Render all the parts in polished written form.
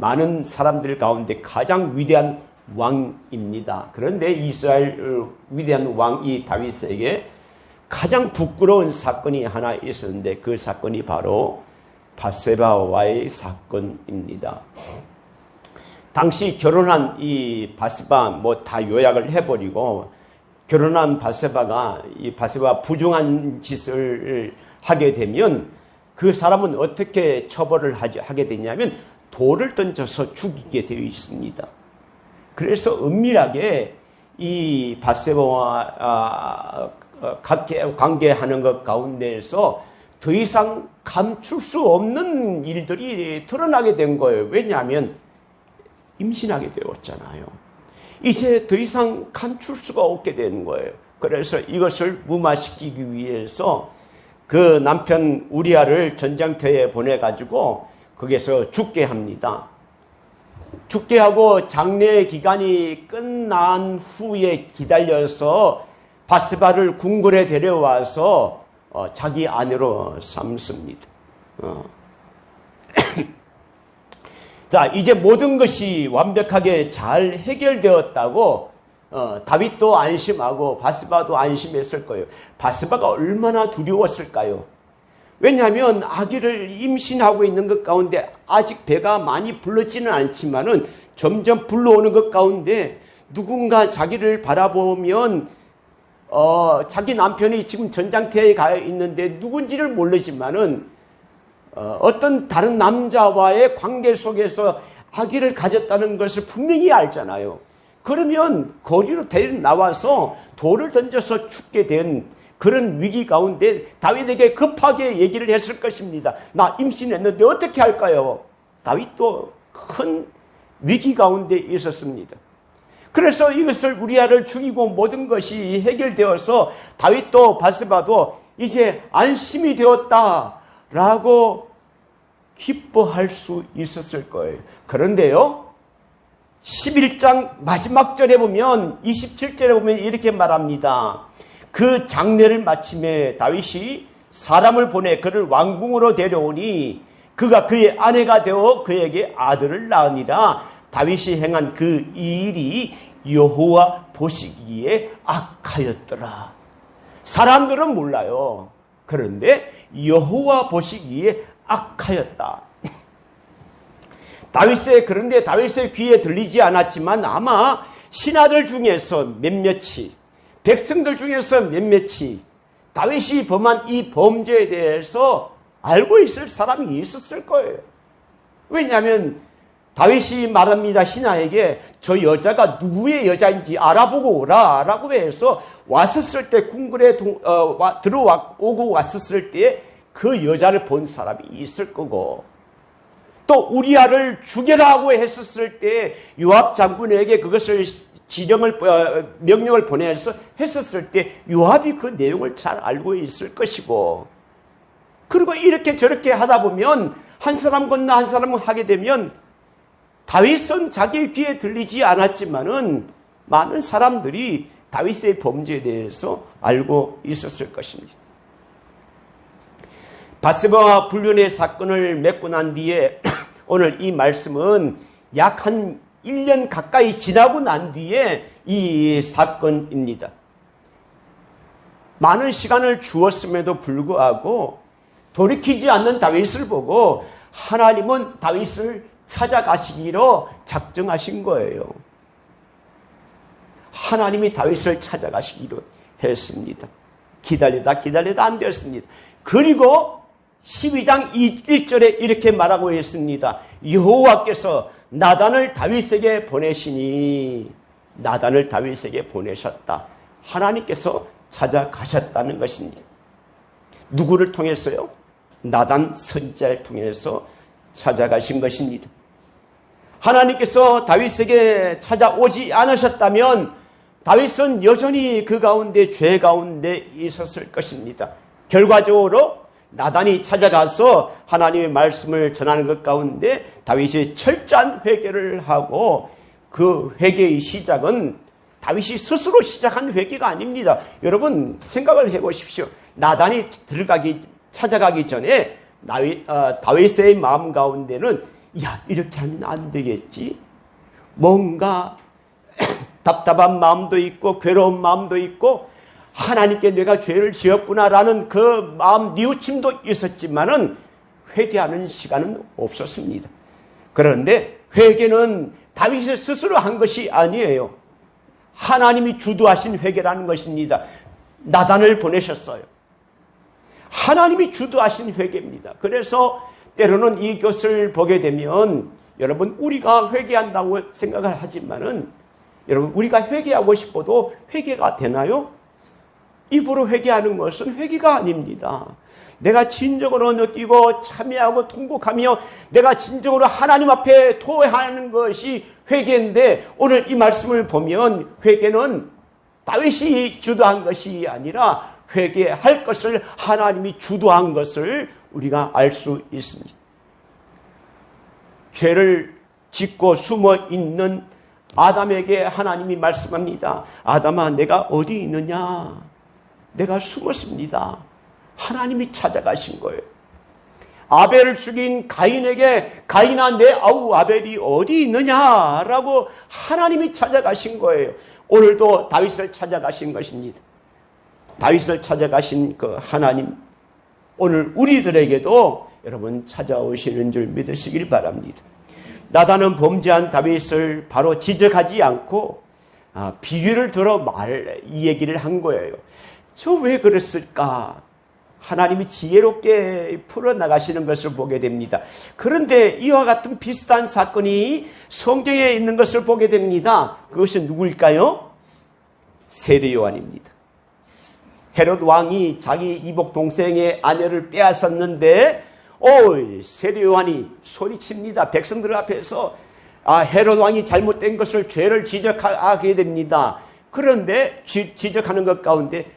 많은 사람들 가운데 가장 위대한 왕입니다. 그런데 이스라엘 위대한 왕 이 다윗에게 가장 부끄러운 사건이 하나 있었는데 그 사건이 바로 밧세바와의 사건입니다. 당시 결혼한 이 밧세바 다 요약을 해버리고 결혼한 밧세바가 이 밧세바 부정한 짓을 하게 되면 그 사람은 어떻게 처벌을 하게 되냐면 돌을 던져서 죽이게 되어 있습니다. 그래서 은밀하게 이 밧세바와 관계하는 것 가운데에서 더 이상 감출 수 없는 일들이 드러나게 된 거예요. 왜냐하면 임신하게 되었잖아요. 이제 더 이상 감출 수가 없게 되는 거예요. 그래서 이것을 무마시키기 위해서 그 남편 우리아를 전장터에 보내가지고 거기서 죽게 합니다. 죽게 하고 장례 기간이 끝난 후에 기다려서 밧세바를 궁궐에 데려와서 자기 아내로 삼습니다. 자, 이제 모든 것이 완벽하게 잘 해결되었다고 다윗도 안심하고 밧세바도 안심했을 거예요. 밧세바가 얼마나 두려웠을까요? 왜냐하면 아기를 임신하고 있는 것 가운데 아직 배가 많이 불렀지는 않지만은 점점 불러오는 것 가운데 누군가 자기를 바라보면 자기 남편이 지금 전장터에 가 있는데 누군지를 모르지만은 어떤 다른 남자와의 관계 속에서 아기를 가졌다는 것을 분명히 알잖아요. 그러면 거리로 데리고 나와서 돌을 던져서 죽게 된 그런 위기 가운데 다윗에게 급하게 얘기를 했을 것입니다. 나 임신했는데 어떻게 할까요? 다윗도 큰 위기 가운데 있었습니다. 그래서 이것을 우리아를 죽이고 모든 것이 해결되어서 다윗도 밧세바도 이제 안심이 되었다라고 기뻐할 수 있었을 거예요. 그런데요, 11장 마지막 절에 보면 27절에 보면 이렇게 말합니다. 그 장례를 마침에 다윗이 사람을 보내 그를 왕궁으로 데려오니 그가 그의 아내가 되어 그에게 아들을 낳으니라. 다윗이 행한 그 일이 여호와 보시기에 악하였더라. 사람들은 몰라요. 그런데 여호와 보시기에 악하였다. 그런데 다윗의 귀에 들리지 않았지만 아마 신하들 중에서 몇몇이, 백성들 중에서 몇몇이 다윗이 범한 이 범죄에 대해서 알고 있을 사람이 있었을 거예요. 왜냐하면 다윗이 말합니다. 신하에게 저 여자가 누구의 여자인지 알아보고 오라 라고 해서 왔었을 때 궁궐에 들어오고 왔었을 때 그 여자를 본 사람이 있을 거고, 또 우리아를 죽여라고 했었을 때 요압 장군에게 그것을 명령을 보내서 했었을 때 요압이 그 내용을 잘 알고 있을 것이고, 그리고 이렇게 저렇게 하다 보면 한 사람 건너 한 사람을 하게 되면 다윗은 자기 귀에 들리지 않았지만은 많은 사람들이 다윗의 범죄에 대해서 알고 있었을 것입니다. 밧세바와 불륜의 사건을 맺고 난 뒤에 오늘 이 말씀은 약 한 1년 가까이 지나고 난 뒤에 이 사건입니다. 많은 시간을 주었음에도 불구하고 돌이키지 않는 다윗을 보고 하나님은 다윗을 찾아가시기로 작정하신 거예요. 하나님이 다윗을 찾아가시기로 했습니다. 기다리다 안 되었습니다. 그리고 12장 1절에 이렇게 말하고 있습니다. 여호와께서 나단을 다윗에게 보내셨다. 하나님께서 찾아가셨다는 것입니다. 누구를 통해서요? 나단 선지자를 통해서 찾아가신 것입니다. 하나님께서 다윗에게 찾아오지 않으셨다면 다윗은 여전히 그 가운데 죄 가운데 있었을 것입니다. 결과적으로 나단이 찾아가서 하나님의 말씀을 전하는 것 가운데 다윗이 철저한 회개를 하고 그 회개의 시작은 다윗이 스스로 시작한 회개가 아닙니다. 여러분 생각을 해보십시오. 나단이 찾아가기 전에 다윗의 마음 가운데는 야, 이렇게 하면 안 되겠지? 뭔가 답답한 마음도 있고 괴로운 마음도 있고 하나님께 내가 죄를 지었구나라는 그 마음 뉘우침도 있었지만은 회개하는 시간은 없었습니다. 그런데 회개는 다윗이 스스로 한 것이 아니에요. 하나님이 주도하신 회개라는 것입니다. 나단을 보내셨어요. 하나님이 주도하신 회개입니다. 그래서 때로는 이것을 보게 되면 여러분 우리가 회개한다고 생각을 하지만은 여러분 우리가 회개하고 싶어도 회개가 되나요? 입으로 회개하는 것은 회개가 아닙니다. 내가 진정으로 느끼고 참여하고 통곡하며 내가 진정으로 하나님 앞에 토해하는 것이 회개인데 오늘 이 말씀을 보면 회개는 다윗이 주도한 것이 아니라 회개할 것을 하나님이 주도한 것을 우리가 알 수 있습니다. 죄를 짓고 숨어 있는 아담에게 하나님이 말씀합니다. 아담아, 내가 어디 있느냐? 내가 숨었습니다. 하나님이 찾아가신 거예요. 아벨을 죽인 가인에게 가인아, 내 아우 아벨이 어디 있느냐라고 하나님이 찾아가신 거예요. 오늘도 다윗을 찾아가신 것입니다. 다윗을 찾아가신 그 하나님, 오늘 우리들에게도 여러분 찾아오시는 줄 믿으시길 바랍니다. 나단은 범죄한 다윗을 바로 지적하지 않고 비유를 들어 이 얘기를 한 거예요. 저 왜 그랬을까? 하나님이 지혜롭게 풀어나가시는 것을 보게 됩니다. 그런데 이와 같은 비슷한 사건이 성경에 있는 것을 보게 됩니다. 그것은 누구일까요? 세례 요한입니다. 헤롯 왕이 자기 이복 동생의 아내를 빼앗았는데 세례 요한이 소리칩니다. 백성들 앞에서 헤롯 왕이 잘못된 것을 죄를 지적하게 됩니다. 그런데 지적하는 것 가운데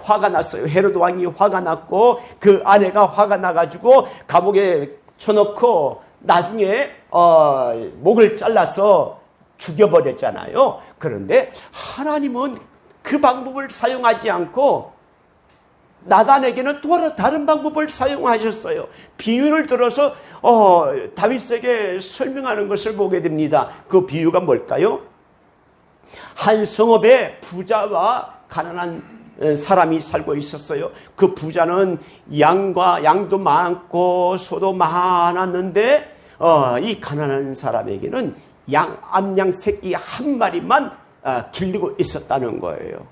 화가 났어요. 헤롯 왕이 화가 났고 그 아내가 화가 나가지고 감옥에 쳐놓고 나중에 목을 잘라서 죽여버렸잖아요. 그런데 하나님은 그 방법을 사용하지 않고 나단에게는 또 다른 방법을 사용하셨어요. 비유를 들어서 다윗에게 설명하는 것을 보게 됩니다. 그 비유가 뭘까요? 한 성읍에 부자와 가난한 사람이 살고 있었어요. 그 부자는 양도 많고 소도 많았는데 이 가난한 사람에게는 암양 새끼 한 마리만 길르고 있었다는 거예요.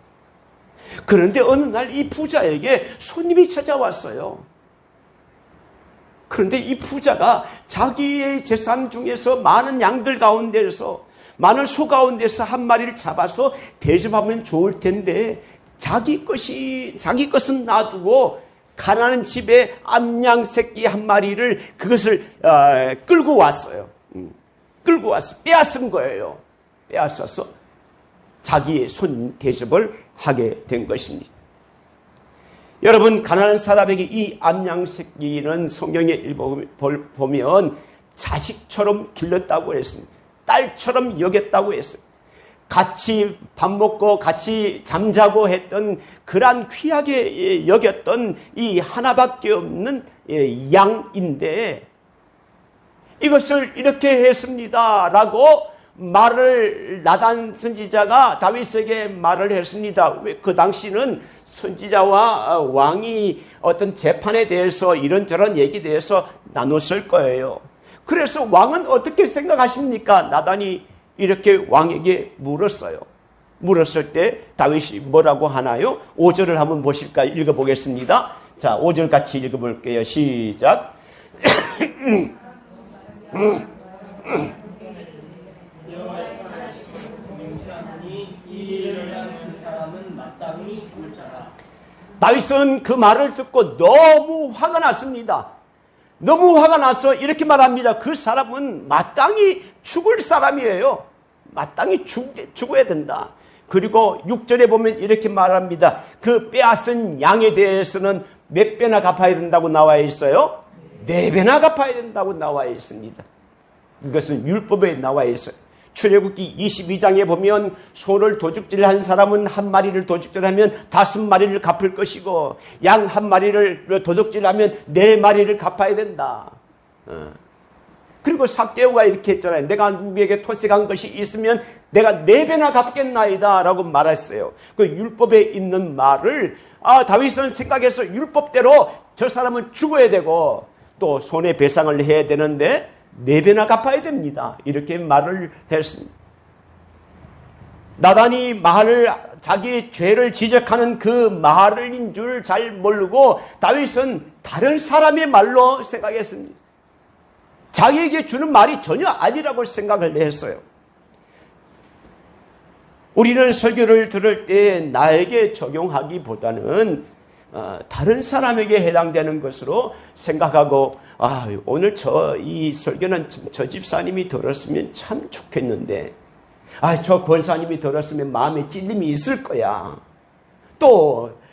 그런데 어느 날 이 부자에게 손님이 찾아왔어요. 그런데 이 부자가 자기의 재산 중에서 많은 양들 가운데서 많은 소 가운데서 한 마리를 잡아서 대접하면 좋을 텐데 자기 것은 놔두고 가난한 집에 암양 새끼 한 마리를 그것을 끌고 왔어요. 끌고 와서 빼앗은 거예요. 빼앗아서 자기의 손 대접을 하게 된 것입니다. 여러분, 가난한 사람에게 이 암양 새끼는 성경에 보면 자식처럼 길렀다고 했습니다. 딸처럼 여겼다고 했어요. 같이 밥 먹고 같이 잠자고 했던 그러한 귀하게 여겼던 이 하나밖에 없는 양인데 이것을 이렇게 했습니다라고 말을 나단 선지자가 다윗에게 말을 했습니다. 그 당시는 선지자와 왕이 어떤 재판에 대해서 이런저런 얘기에 대해서 나눴을 거예요. 그래서 왕은 어떻게 생각하십니까? 나단이 이렇게 왕에게 물었어요. 물었을 때 다윗이 뭐라고 하나요? 5절을 한번 보실까요? 읽어보겠습니다. 자, 5절 같이 읽어볼게요. 시작. 다윗은 그 말을 듣고 너무 화가 났습니다. 너무 화가 나서 이렇게 말합니다. 그 사람은 마땅히 죽을 사람이에요. 마땅히 죽어야 된다. 그리고 6절에 보면 이렇게 말합니다. 그 빼앗은 양에 대해서는 몇 배나 갚아야 된다고 나와 있어요? 4배나 갚아야 된다고 나와 있습니다. 이것은 율법에 나와 있어요. 출애굽기 22장에 보면 소를 도둑질한 사람은 한 마리를 도둑질하면 5마리를 갚을 것이고 양 한 마리를 도둑질하면 4마리를 갚아야 된다. 그리고 삭개오가 이렇게 했잖아요. 내가 누구에게 토색한 것이 있으면 내가 4배나 갚겠나이다 라고 말했어요. 그 율법에 있는 말을 다윗은 생각해서 율법대로 저 사람은 죽어야 되고 또 손해배상을 해야 되는데 4배나 갚아야 됩니다. 이렇게 말을 했습니다. 나단이 자기의 죄를 지적하는 그 말인 줄 잘 모르고 다윗은 다른 사람의 말로 생각했습니다. 자기에게 주는 말이 전혀 아니라고 생각을 했어요. 우리는 설교를 들을 때 나에게 적용하기보다는 다른 사람에게 해당되는 것으로 생각하고 오늘 이 설교는 저 집사님이 들었으면 참 좋겠는데 저 권사님이 들었으면 마음에 찔림이 있을 거야. 또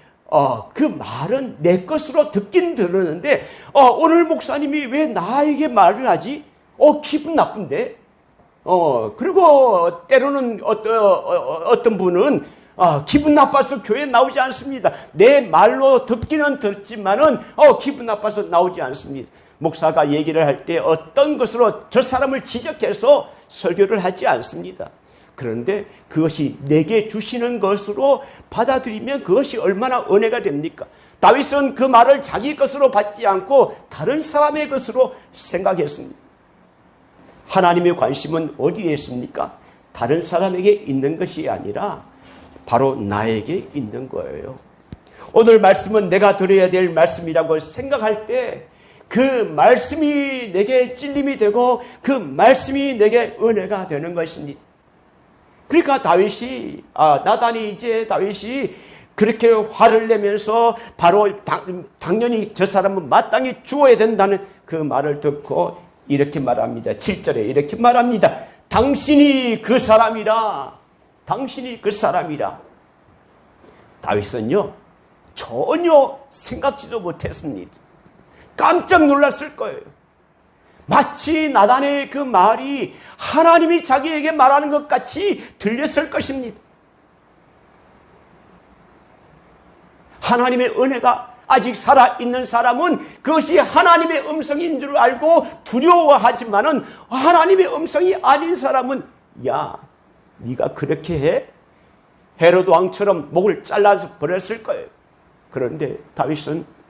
그 말은 내 것으로 듣긴 들었는데 오늘 목사님이 왜 나에게 말을 하지? 기분 나쁜데? 그리고 때로는 어떤 분은 기분 나빠서 교회에 나오지 않습니다. 내 말로 듣기는 듣지만은 기분 나빠서 나오지 않습니다. 목사가 얘기를 할 때 어떤 것으로 저 사람을 지적해서 설교를 하지 않습니다. 그런데 그것이 내게 주시는 것으로 받아들이면 그것이 얼마나 은혜가 됩니까? 다윗은 그 말을 자기 것으로 받지 않고 다른 사람의 것으로 생각했습니다. 하나님의 관심은 어디에 있습니까? 다른 사람에게 있는 것이 아니라 바로 나에게 있는 거예요. 오늘 말씀은 내가 들어야 될 말씀이라고 생각할 때 그 말씀이 내게 찔림이 되고 그 말씀이 내게 은혜가 되는 것입니다. 그러니까 다윗이 그렇게 화를 내면서 바로 당연히 저 사람은 마땅히 죽어야 된다는 그 말을 듣고 이렇게 말합니다. 7절에 이렇게 말합니다. 당신이 그 사람이라. 당신이 그 사람이라. 다윗은요 전혀 생각지도 못했습니다. 깜짝 놀랐을 거예요. 마치 나단의 그 말이 하나님이 자기에게 말하는 것 같이 들렸을 것입니다. 하나님의 은혜가 아직 살아있는 사람은 그것이 하나님의 음성인 줄 알고 두려워하지만은 하나님의 음성이 아닌 사람은 야, 네가 그렇게 해? 헤로드 왕처럼 목을 잘라서 버렸을 거예요. 그런데 다윗은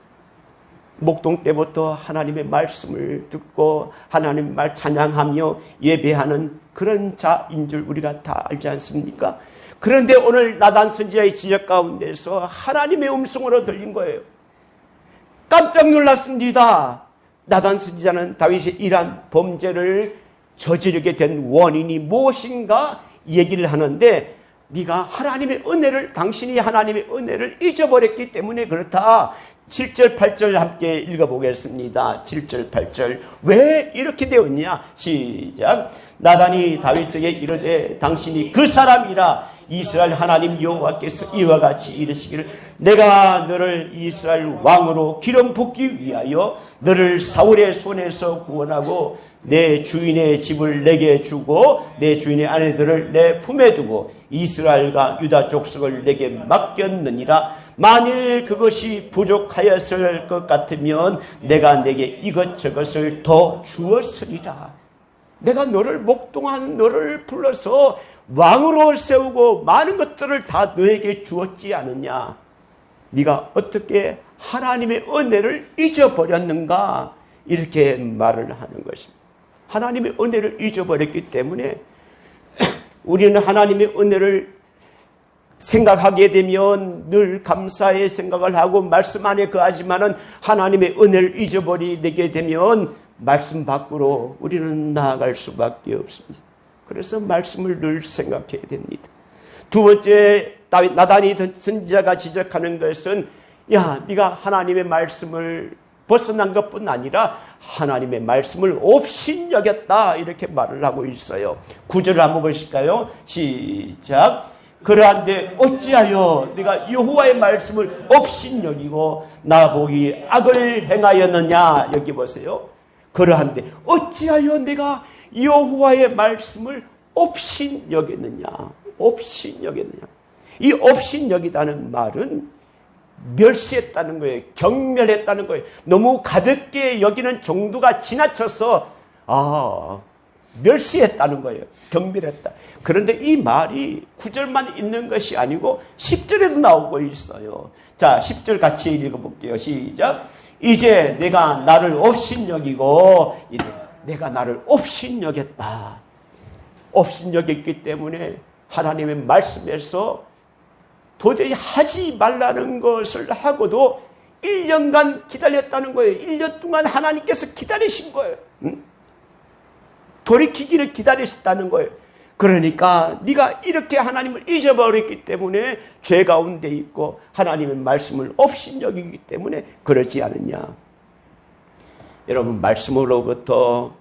목동 때부터 하나님의 말씀을 듣고 하나님의 말 찬양하며 예배하는 그런 자인 줄 우리가 다 알지 않습니까? 그런데 오늘 나단 선지자의 지적 가운데서 하나님의 음성으로 들린 거예요. 깜짝 놀랐습니다. 나단 선지자는 다윗의 이러한 범죄를 저지르게 된 원인이 무엇인가 얘기를 하는데 네가 하나님의 은혜를 당신이 하나님의 은혜를 잊어버렸기 때문에 그렇다. 7절 8절 함께 읽어보겠습니다. 7절 8절 왜 이렇게 되었냐? 시작. 나단이 다윗에게 이르되 당신이 그 사람이라 이스라엘 하나님 여호와께서 이와 같이 이르시기를 내가 너를 이스라엘 왕으로 기름 붓기 위하여 너를 사울의 손에서 구원하고 내 주인의 집을 내게 주고 내 주인의 아내들을 내 품에 두고 이스라엘과 유다 족속을 내게 맡겼느니라. 만일 그것이 부족하였을 것 같으면 내가 내게 이것저것을 더 주었으리라. 내가 너를 목동한 너를 불러서 왕으로 세우고 많은 것들을 다 너에게 주었지 않느냐. 네가 어떻게 하나님의 은혜를 잊어버렸는가. 이렇게 말을 하는 것입니다. 하나님의 은혜를 잊어버렸기 때문에 우리는 하나님의 은혜를 생각하게 되면 늘 감사의 생각을 하고 말씀 안에 거하지만은 하나님의 은혜를 잊어버리게 되면 말씀 밖으로 우리는 나아갈 수밖에 없습니다. 그래서 말씀을 늘 생각해야 됩니다. 두 번째 나단이 선지자가 지적하는 것은 야, 네가 하나님의 말씀을 벗어난 것뿐 아니라 하나님의 말씀을 업신여겼다 이렇게 말을 하고 있어요. 9절을 한번 보실까요? 시작. 그러한데 어찌하여 네가 여호와의 말씀을 업신여기고 나보기 악을 행하였느냐. 여기 보세요. 그러한데 어찌하여 내가 여호와의 말씀을 업신여겼느냐. 업신여겼느냐. 이 업신여기다는 말은 멸시했다는 거예요. 경멸했다는 거예요. 너무 가볍게 여기는 정도가 지나쳐서 멸시했다는 거예요. 경멸했다. 그런데 이 말이 9절만 있는 것이 아니고 10절에도 나오고 있어요. 자, 10절 같이 읽어볼게요. 시작. 이제 내가 나를 업신여기고 내가 나를 업신여겼다. 업신여겼기 때문에 하나님의 말씀에서 도저히 하지 말라는 것을 하고도 1년간 기다렸다는 거예요. 1년 동안 하나님께서 기다리신 거예요. 돌이키기를 기다리셨다는 거예요. 그러니까 네가 이렇게 하나님을 잊어버렸기 때문에 죄 가운데 있고 하나님의 말씀을 업신여기기 때문에 그러지 않느냐. 여러분, 말씀으로부터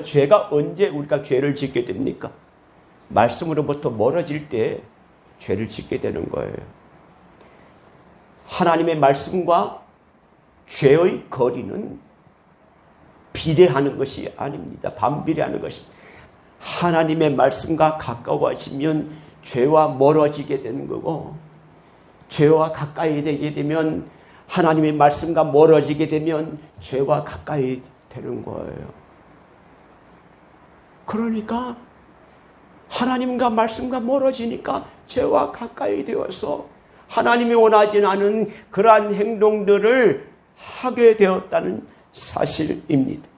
죄가 언제 우리가 죄를 짓게 됩니까? 말씀으로부터 멀어질 때 죄를 짓게 되는 거예요. 하나님의 말씀과 죄의 거리는 비례하는 것이 아닙니다. 반비례하는 것입니다. 하나님의 말씀과 가까워지면 죄와 멀어지게 되는 거고, 죄와 가까이 되게 되면 하나님의 말씀과 멀어지게 되면 죄와 가까이 되는 거예요. 그러니까 하나님과 말씀과 멀어지니까 죄와 가까이 되어서 하나님이 원하지 않은 그러한 행동들을 하게 되었다는 사실입니다.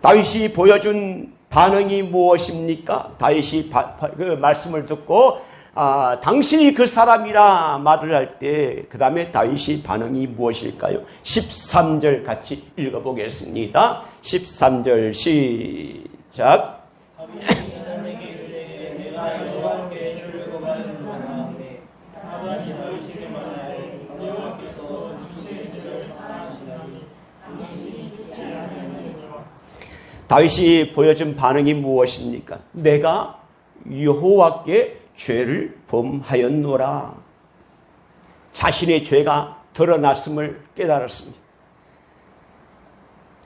다윗이 보여준 반응이 무엇입니까? 다윗이 그 말씀을 듣고 당신이 그 사람이라 말을 할 때 그 다음에 다윗이 반응이 무엇일까요? 13절 같이 읽어보겠습니다. 13절 시작. 다윗이 보여준 반응이 무엇입니까? 내가 여호와께 죄를 범하였노라. 자신의 죄가 드러났음을 깨달았습니다.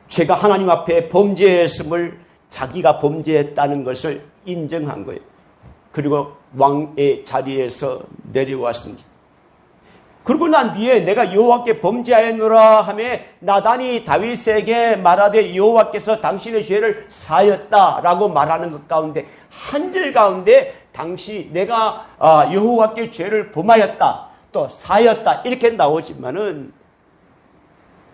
죄가 하나님 앞에 범죄했음을, 자기가 범죄했다는 것을 인정한 거예요. 그리고 왕의 자리에서 내려왔습니다. 그러고 난 뒤에 내가 여호와께 범죄하였노라 하며 나단이 다윗에게 말하되 여호와께서 당신의 죄를 사하였다라고 말하는 것 가운데 한 절 가운데 내가 여호와께 죄를 범하였다, 또 사하였다 이렇게 나오지만은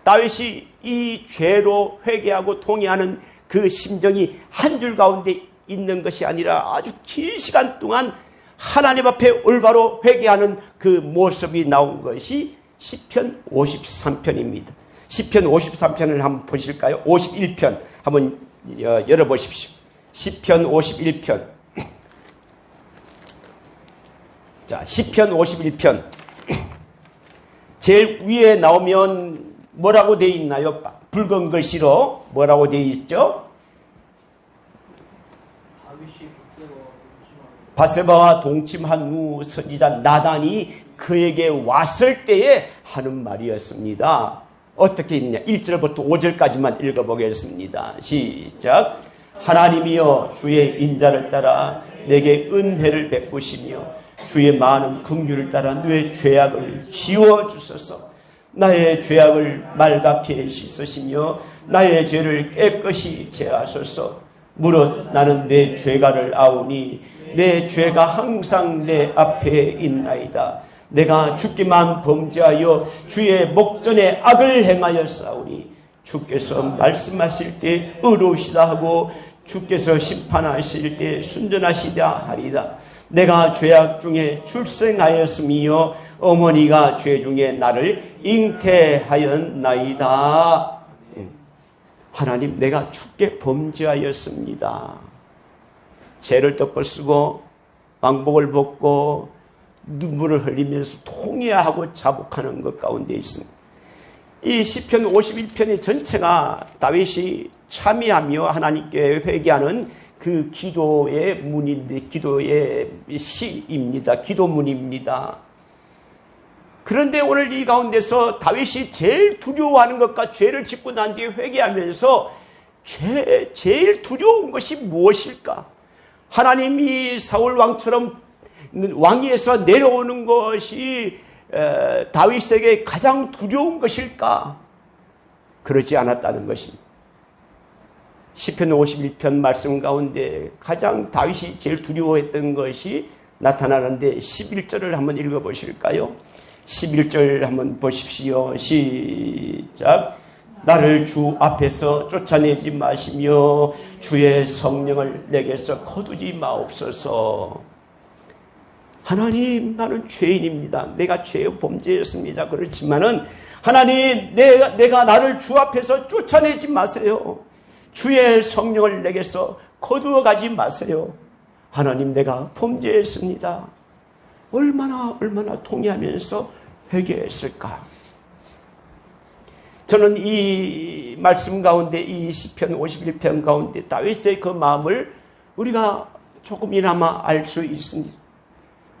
다윗이 이 죄로 회개하고 통회하는 그 심정이 한 줄 가운데 있는 것이 아니라 아주 긴 시간 동안 하나님 앞에 올바로 회개하는 그 모습이 나온 것이 시편 53편입니다. 시편 53편을 한번 보실까요? 51편 한번 열어보십시오. 시편 51편. 자, 시편 51편. 제일 위에 나오면 뭐라고 되어 있나요? 붉은 글씨로 뭐라고 되어 있죠? 바세바와 동침한 후 선지자 나단이 그에게 왔을 때에 하는 말이었습니다. 어떻게 있냐? 1절부터 5절까지만 읽어보겠습니다. 시작. 하나님이여 주의 인자를 따라 내게 은혜를 베푸시며 주의 많은 긍휼을 따라 내 죄악을 지워주소서. 나의 죄악을 말갛게 씻으시며 나의 죄를 깨끗이 제하소서. 무릇 나는 내 죄가를 아오니 내 죄가 항상 내 앞에 있나이다. 내가 주께만 범죄하여 주의 목전에 악을 행하였사오니 주께서 말씀하실 때 의로우시다 하고 주께서 심판하실 때 순전하시다 하리다. 내가 죄악 중에 출생하였으며 어머니가 죄 중에 나를 잉태하였나이다. 하나님, 내가 주께 범죄하였습니다. 죄를 덮어쓰고 왕복을 벗고 눈물을 흘리면서 통회하고 자복하는 것 가운데 있습니다. 이 시편 51편의 전체가 다윗이 참여하며 하나님께 회개하는 그 기도의 문인데, 기도의 시입니다. 기도문입니다. 그런데 오늘 이 가운데서 다윗이 제일 두려워하는 것과 죄를 짓고 난 뒤에 회개하면서 제일 두려운 것이 무엇일까? 하나님이 사울 왕처럼 왕위에서 내려오는 것이 다윗에게 가장 두려운 것일까? 그러지 않았다는 것입니다. 시편 51편 말씀 가운데 가장 다윗이 제일 두려워했던 것이 나타나는데 11절을 한번 읽어보실까요? 11절 한번 보십시오. 시작. 나를 주 앞에서 쫓아내지 마시며 주의 성령을 내게서 거두지 마옵소서. 하나님, 나는 죄인입니다. 내가 죄의 범죄였습니다. 그렇지만은 하나님, 내가 나를 주 앞에서 쫓아내지 마세요. 주의 성령을 내게서 거두어 가지 마세요. 하나님, 내가 범죄했습니다. 얼마나 통회하면서 회개했을까? 저는 이 말씀 가운데, 이 시편 51편 가운데 다윗의 그 마음을 우리가 조금이나마 알 수 있습니다.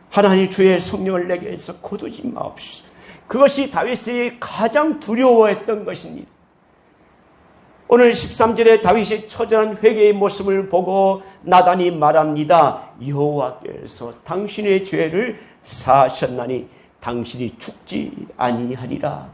하나님, 주의 성령을 내게서 거두지 마옵소서. 그것이 다윗이 가장 두려워했던 것입니다. 오늘 13절에 다윗이 처절한 회개의 모습을 보고 나단이 말합니다. 여호와께서 당신의 죄를 사하셨나니 당신이 죽지 아니하리라.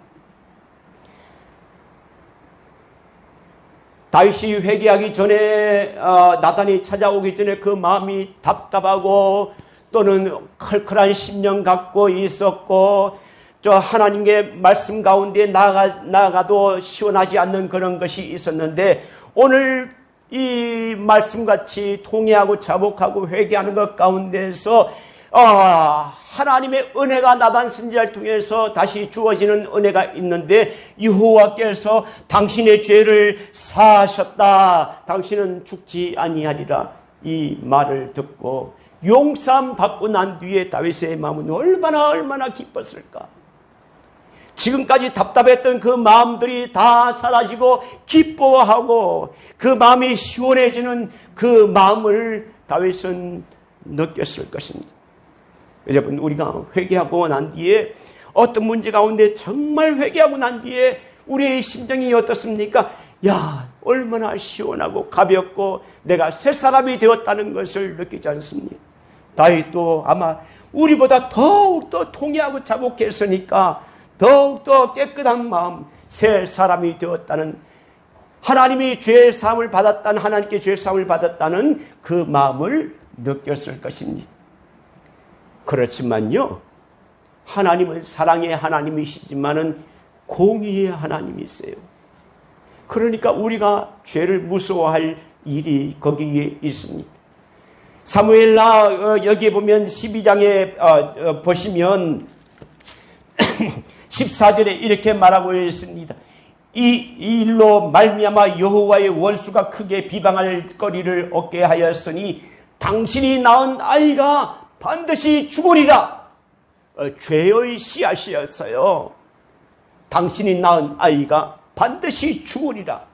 다윗이 회개하기 전에, 나단이 찾아오기 전에 그 마음이 답답하고 또는 컬컬한 심령 갖고 있었고, 하나님의 말씀 가운데 나아가도 시원하지 않는 그런 것이 있었는데, 오늘 이 말씀같이 통회하고 자복하고 회개하는 것 가운데서 하나님의 은혜가 나단 선지자를 통해서 다시 주어지는 은혜가 있는데, 여호와께서 당신의 죄를 사하셨다. 당신은 죽지 아니하리라. 이 말을 듣고 용서함 받고 난 뒤에 다윗의 마음은 얼마나 기뻤을까. 지금까지 답답했던 그 마음들이 다 사라지고 기뻐하고 그 마음이 시원해지는 그 마음을 다윗은 느꼈을 것입니다. 여러분, 우리가 회개하고 난 뒤에 어떤 문제 가운데 정말 회개하고 난 뒤에 우리의 심정이 어떻습니까? 야, 얼마나 시원하고 가볍고 내가 새 사람이 되었다는 것을 느끼지 않습니까? 다윗도 아마 우리보다 더욱더 통회하고 자복했으니까 더욱더 깨끗한 마음, 새 사람이 되었다는, 하나님이 죄 사함을 받았다는, 하나님께 죄 사함을 받았다는 그 마음을 느꼈을 것입니다. 그렇지만요, 하나님은 사랑의 하나님이시지만은 공의의 하나님이세요. 그러니까 우리가 죄를 무서워할 일이 거기에 있습니다. 사무엘라 여기에 보면 12장에 보시면 14절에 이렇게 말하고 있습니다. 이 일로 말미암아 여호와의 원수가 크게 비방할 거리를 얻게 하였으니 당신이 낳은 아이가 반드시 죽으리라. 죄의 씨앗이었어요. 당신이 낳은 아이가 반드시 죽으리라.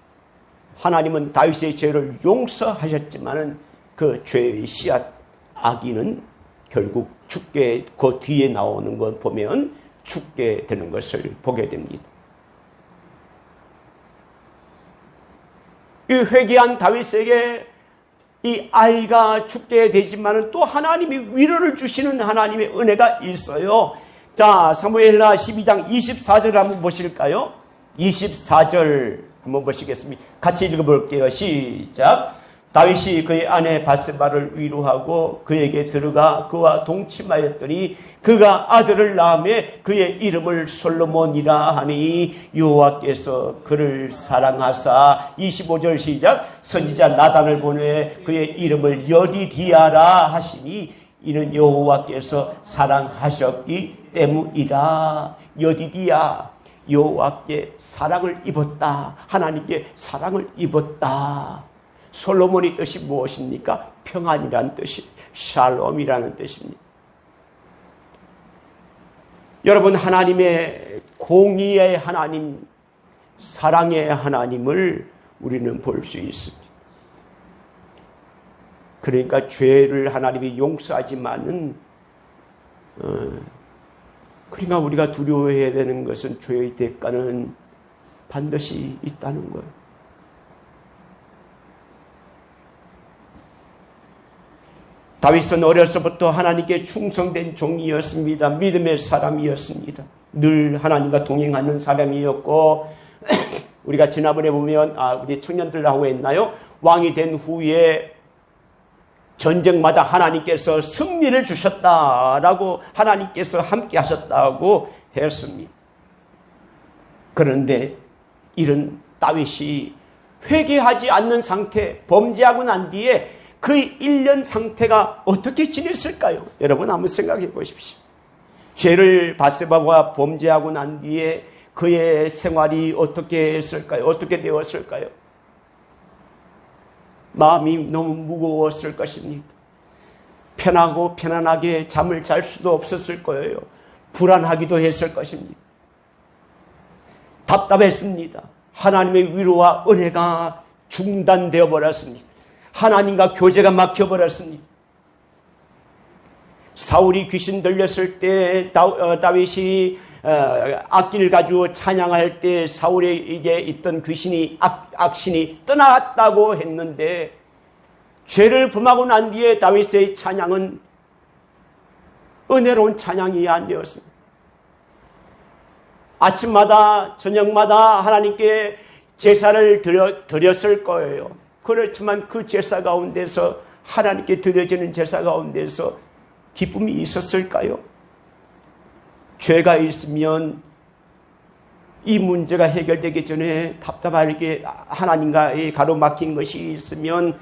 하나님은 다윗의 죄를 용서하셨지만은 그 죄의 씨앗 아기는 결국 죽게, 그 뒤에 나오는 것 보면 죽게 되는 것을 보게 됩니다. 이 회개한 다윗에게 이 아이가 죽게 되지만은 또 하나님이 위로를 주시는 하나님의 은혜가 있어요. 자, 사무엘하 12장 24절 한번 보실까요? 24절 한번 보시겠습니다. 같이 읽어볼게요. 시작. 다윗이 그의 아내 바세바를 위로하고 그에게 들어가 그와 동침하였더니 그가 아들을 낳음에 그의 이름을 솔로몬이라 하니 여호와께서 그를 사랑하사. 25절 시작. 선지자 나단을 보내 그의 이름을 여디디아라 하시니 이는 여호와께서 사랑하셨기 때문이라. 여디디아, 여호와께 사랑을 입었다. 하나님께 사랑을 입었다. 솔로몬의 뜻이 무엇입니까? 평안이라는 뜻이, 샬롬이라는 뜻입니다. 여러분, 하나님의 공의의 하나님, 사랑의 하나님을 우리는 볼 수 있습니다. 그러니까 죄를 하나님이 용서하지만은, 그러니까 우리가 두려워해야 되는 것은 죄의 대가는 반드시 있다는 거예요. 다윗은 어려서부터 하나님께 충성된 종이었습니다. 믿음의 사람이었습니다. 늘 하나님과 동행하는 사람이었고, 우리가 지난번에 보면, 우리 청년들 하고 했나요? 왕이 된 후에 전쟁마다 하나님께서 승리를 주셨다라고 하나님께서 함께 하셨다고 했습니다. 그런데 이런 다윗이 회개하지 않는 상태, 범죄하고 난 뒤에 그 1년 상태가 어떻게 지냈을까요? 여러분 한번 생각해 보십시오. 죄를 바세바와 범죄하고 난 뒤에 그의 생활이 어떻게 했을까요? 어떻게 되었을까요? 마음이 너무 무거웠을 것입니다. 편하고 편안하게 잠을 잘 수도 없었을 거예요. 불안하기도 했을 것입니다. 답답했습니다. 하나님의 위로와 은혜가 중단되어 버렸습니다. 하나님과 교제가 막혀버렸습니다. 사울이 귀신 들렸을 때 다윗이 악기를 가지고 찬양할 때 사울에게 있던 귀신이 악신이 떠났다고 했는데 죄를 범하고 난 뒤에 다윗의 찬양은 은혜로운 찬양이 아니었습니다. 아침마다 저녁마다 하나님께 제사를 드렸을 거예요. 그렇지만 그 제사 가운데서 하나님께 드려지는 제사 가운데서 기쁨이 있었을까요? 죄가 있으면 이 문제가 해결되기 전에 답답하게 하나님과의 가로막힌 것이 있으면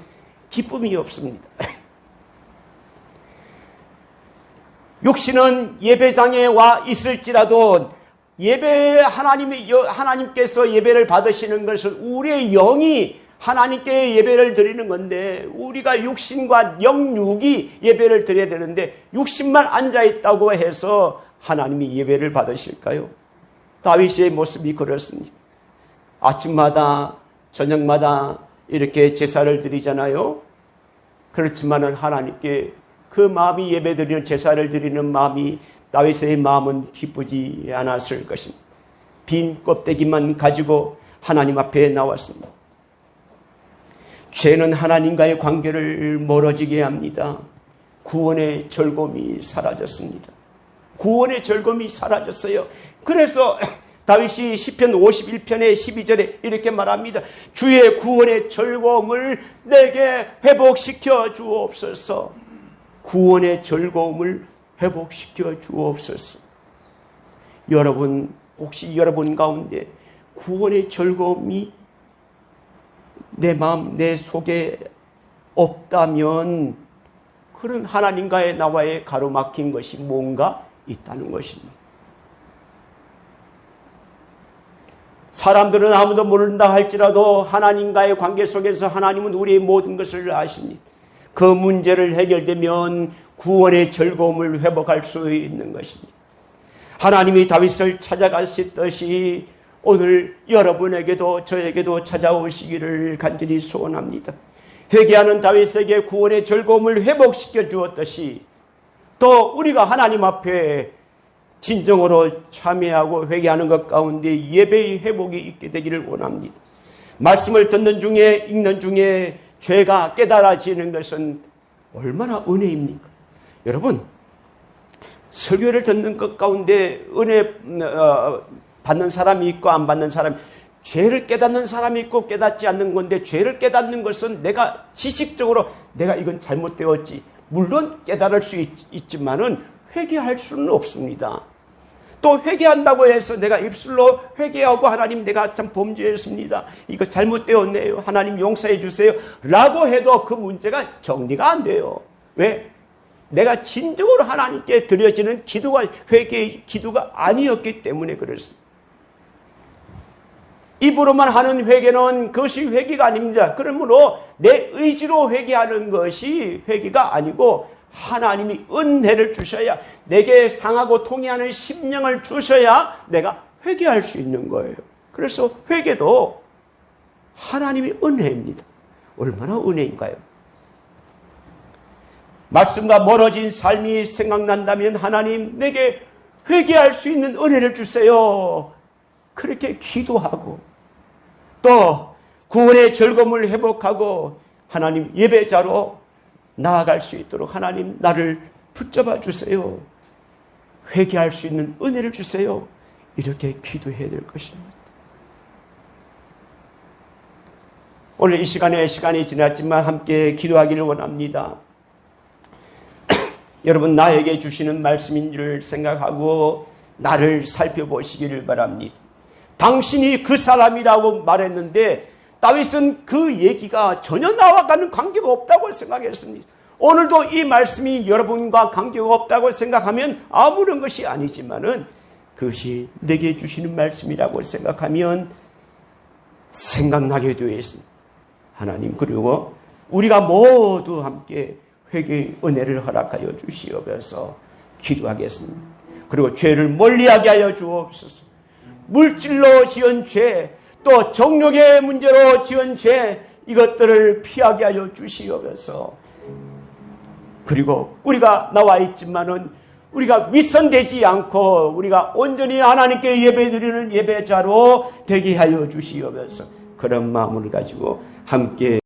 기쁨이 없습니다. 육신은 예배당에 와 있을지라도 하나님께서 예배를 받으시는 것은 우리의 영이 하나님께 예배를 드리는 건데 우리가 육신과 영육이 예배를 드려야 되는데 육신만 앉아있다고 해서 하나님이 예배를 받으실까요? 다윗의 모습이 그렇습니다. 아침마다 저녁마다 이렇게 제사를 드리잖아요. 그렇지만은 하나님께 그 마음이 예배드리는 제사를 드리는 마음이 다윗의 마음은 기쁘지 않았을 것입니다. 빈 껍데기만 가지고 하나님 앞에 나왔습니다. 죄는 하나님과의 관계를 멀어지게 합니다. 구원의 즐거움이 사라졌습니다. 구원의 즐거움이 사라졌어요. 그래서 다윗이 시편 51편의 12절에 이렇게 말합니다. 주의 구원의 즐거움을 내게 회복시켜 주옵소서. 구원의 즐거움을 회복시켜 주옵소서. 여러분, 혹시 여러분 가운데 구원의 즐거움이 내 마음, 내 속에 없다면 그런 하나님과의 나와의 가로막힌 것이 뭔가 있다는 것입니다. 사람들은 아무도 모른다 할지라도 하나님과의 관계 속에서 하나님은 우리의 모든 것을 아십니다. 그 문제를 해결되면 구원의 즐거움을 회복할 수 있는 것입니다. 하나님이 다윗을 찾아가셨듯이 오늘 여러분에게도 저에게도 찾아오시기를 간절히 소원합니다. 회개하는 다윗에게 구원의 즐거움을 회복시켜 주었듯이 또 우리가 하나님 앞에 진정으로 참여하고 회개하는 것 가운데 예배의 회복이 있게 되기를 원합니다. 말씀을 듣는 중에 읽는 중에 죄가 깨달아지는 것은 얼마나 은혜입니까? 여러분, 설교를 듣는 것 가운데 은혜 받는 사람이 있고 안 받는 사람이, 죄를 깨닫는 사람이 있고 깨닫지 않는 건데, 죄를 깨닫는 것은 내가 지식적으로 내가 이건 잘못되었지, 물론 깨달을 수 있지만은 회개할 수는 없습니다. 또 회개한다고 해서 내가 입술로 회개하고 하나님 내가 참 범죄했습니다, 이거 잘못되었네요, 하나님 용서해 주세요 라고 해도 그 문제가 정리가 안 돼요. 왜? 내가 진정으로 하나님께 드려지는 기도가 회개의 기도가 아니었기 때문에 그렇습니다. 입으로만 하는 회개는 그것이 회개가 아닙니다. 그러므로 내 의지로 회개하는 것이 회개가 아니고 하나님이 은혜를 주셔야, 내게 상하고 통해하는 심령을 주셔야 내가 회개할 수 있는 거예요. 그래서 회개도 하나님의 은혜입니다. 얼마나 은혜인가요? 말씀과 멀어진 삶이 생각난다면 하나님 내게 회개할 수 있는 은혜를 주세요, 그렇게 기도하고 또 구원의 즐거움을 회복하고 하나님 예배자로 나아갈 수 있도록 하나님 나를 붙잡아 주세요, 회개할 수 있는 은혜를 주세요, 이렇게 기도해야 될 것입니다. 오늘 이 시간이 지났지만 함께 기도하기를 원합니다. 여러분, 나에게 주시는 말씀인 줄 생각하고 나를 살펴보시기를 바랍니다. 당신이 그 사람이라고 말했는데 다윗은 그 얘기가 전혀 나와가는 관계가 없다고 생각했습니다. 오늘도 이 말씀이 여러분과 관계가 없다고 생각하면 아무런 것이 아니지만은 그것이 내게 주시는 말씀이라고 생각하면 생각나게 되어 있습니다. 하나님, 그리고 우리가 모두 함께 회개의 은혜를 허락하여 주시옵소서. 기도하겠습니다. 그리고 죄를 멀리하게 하여 주옵소서. 물질로 지은 죄, 또 정욕의 문제로 지은 죄, 이것들을 피하게 하여 주시옵소서. 그리고 우리가 나와 있지만은 우리가 윗선되지 않고 우리가 온전히 하나님께 예배드리는 예배자로 되게 하여 주시옵소서. 그런 마음을 가지고 함께